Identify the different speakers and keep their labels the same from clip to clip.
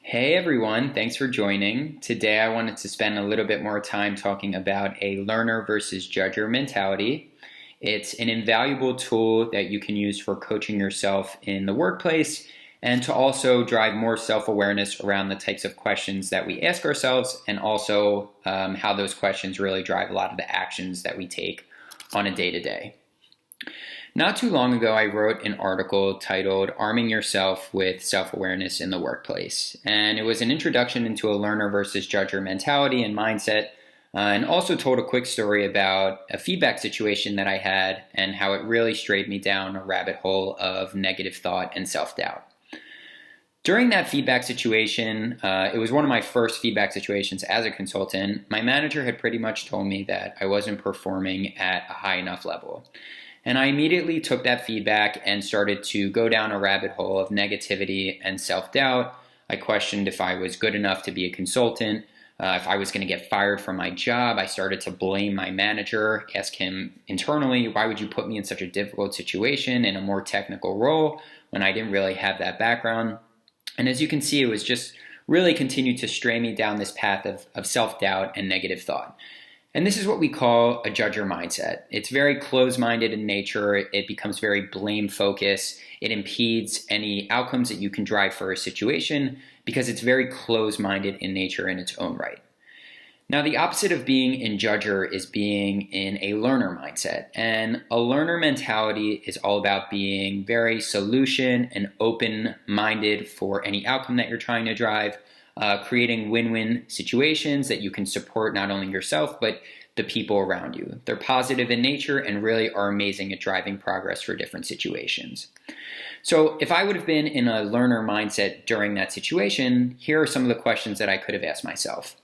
Speaker 1: Hey everyone, thanks for joining. Today I wanted to spend a little bit more time talking about a learner versus judger mentality. It's an invaluable tool that you can use for coaching yourself in the workplace and to also drive more self-awareness around the types of questions that we ask ourselves and also how those questions really drive a lot of the actions that we take on a day-to-day. Not too long ago, I wrote an article titled Arming Yourself with Self-Awareness in the Workplace. And it was an introduction into a learner versus judger mentality and mindset, and also told a quick story about a feedback situation that I had and how it really strayed me down a rabbit hole of negative thought and self-doubt. During that feedback situation, it was one of my first feedback situations as a consultant. My manager had pretty much told me that I wasn't performing at a high enough level. And I immediately took that feedback and started to go down a rabbit hole of negativity and self-doubt. I questioned if I was good enough to be a consultant, if I was going to get fired from my job. I started to blame my manager, ask him internally, why would you put me in such a difficult situation in a more technical role when I didn't really have that background? And as you can see, it was just really continued to stray me down this path of self-doubt and negative thought. And this is what we call a judger mindset. It's very closed-minded in nature. It becomes very blame-focused. It impedes any outcomes that you can drive for a situation because it's very closed-minded in nature in its own right. Now, the opposite of being in judger is being in a learner mindset. And a learner mentality is all about being very solution and open-minded for any outcome that you're trying to drive. Creating win-win situations that you can support not only yourself, but the people around you. They're positive in nature and really are amazing at driving progress for different situations. So if I would have been in a learner mindset during that situation, here are some of the questions that I could have asked myself.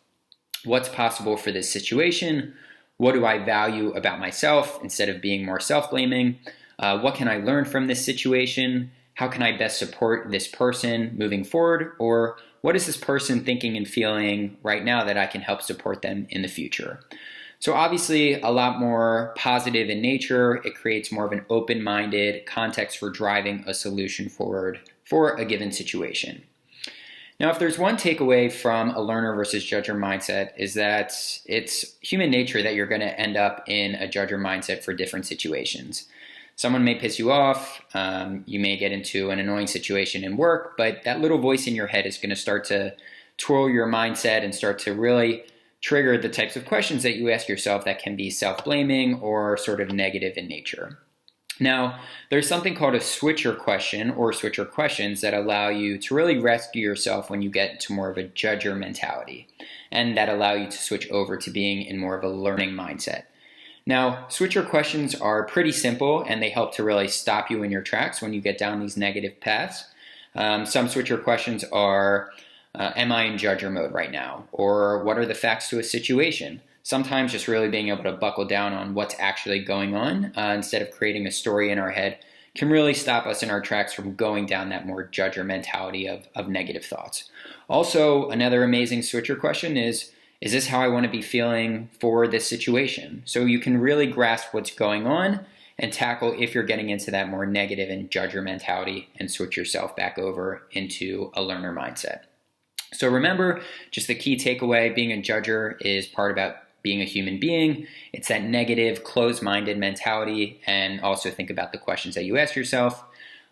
Speaker 1: What's possible for this situation? What do I value about myself instead of being more self-blaming? What can I learn from this situation? How can I best support this person moving forward? Or what is this person thinking and feeling right now that I can help support them in the future? So obviously a lot more positive in nature. It creates more of an open-minded context for driving a solution forward for a given situation. Now, if there's one takeaway from a learner versus judger mindset is that it's human nature that you're going to end up in a judger mindset for different situations. Someone may piss you off, you may get into an annoying situation in work, but that little voice in your head is going to start to twirl your mindset and start to really trigger the types of questions that you ask yourself that can be self-blaming or sort of negative in nature. Now, there's something called a switcher question or switcher questions that allow you to really rescue yourself when you get into more of a judger mentality, and that allow you to switch over to being in more of a learning mindset. Now, switcher questions are pretty simple and they help to really stop you in your tracks when you get down these negative paths. Some switcher questions are, am I in judger mode right now? Or what are the facts to a situation? Sometimes just really being able to buckle down on what's actually going on instead of creating a story in our head can really stop us in our tracks from going down that more judger mentality of negative thoughts. Also, another amazing switcher question is this how I want to be feeling for this situation? So you can really grasp what's going on and tackle if you're getting into that more negative and judger mentality and switch yourself back over into a learner mindset. So remember, just the key takeaway, being a judger is part about being a human being. It's that negative, closed-minded mentality, and also think about the questions that you ask yourself.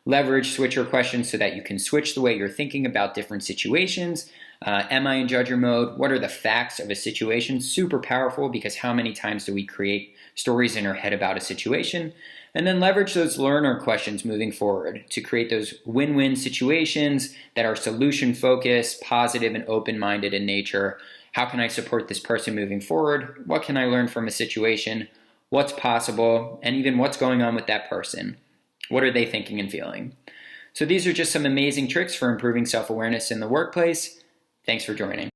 Speaker 1: Leverage switcher questions so that you can switch the way you're thinking about different situations. Am I in judger mode? What are the facts of a situation? Super powerful because how many times do we create stories in our head about a situation? And then leverage those learner questions moving forward to create those win-win situations that are solution-focused, positive, and open-minded in nature. How can I support this person moving forward? What can I learn from a situation? What's possible? And even what's going on with that person? What are they thinking and feeling? So these are just some amazing tricks for improving self-awareness in the workplace. Thanks for joining.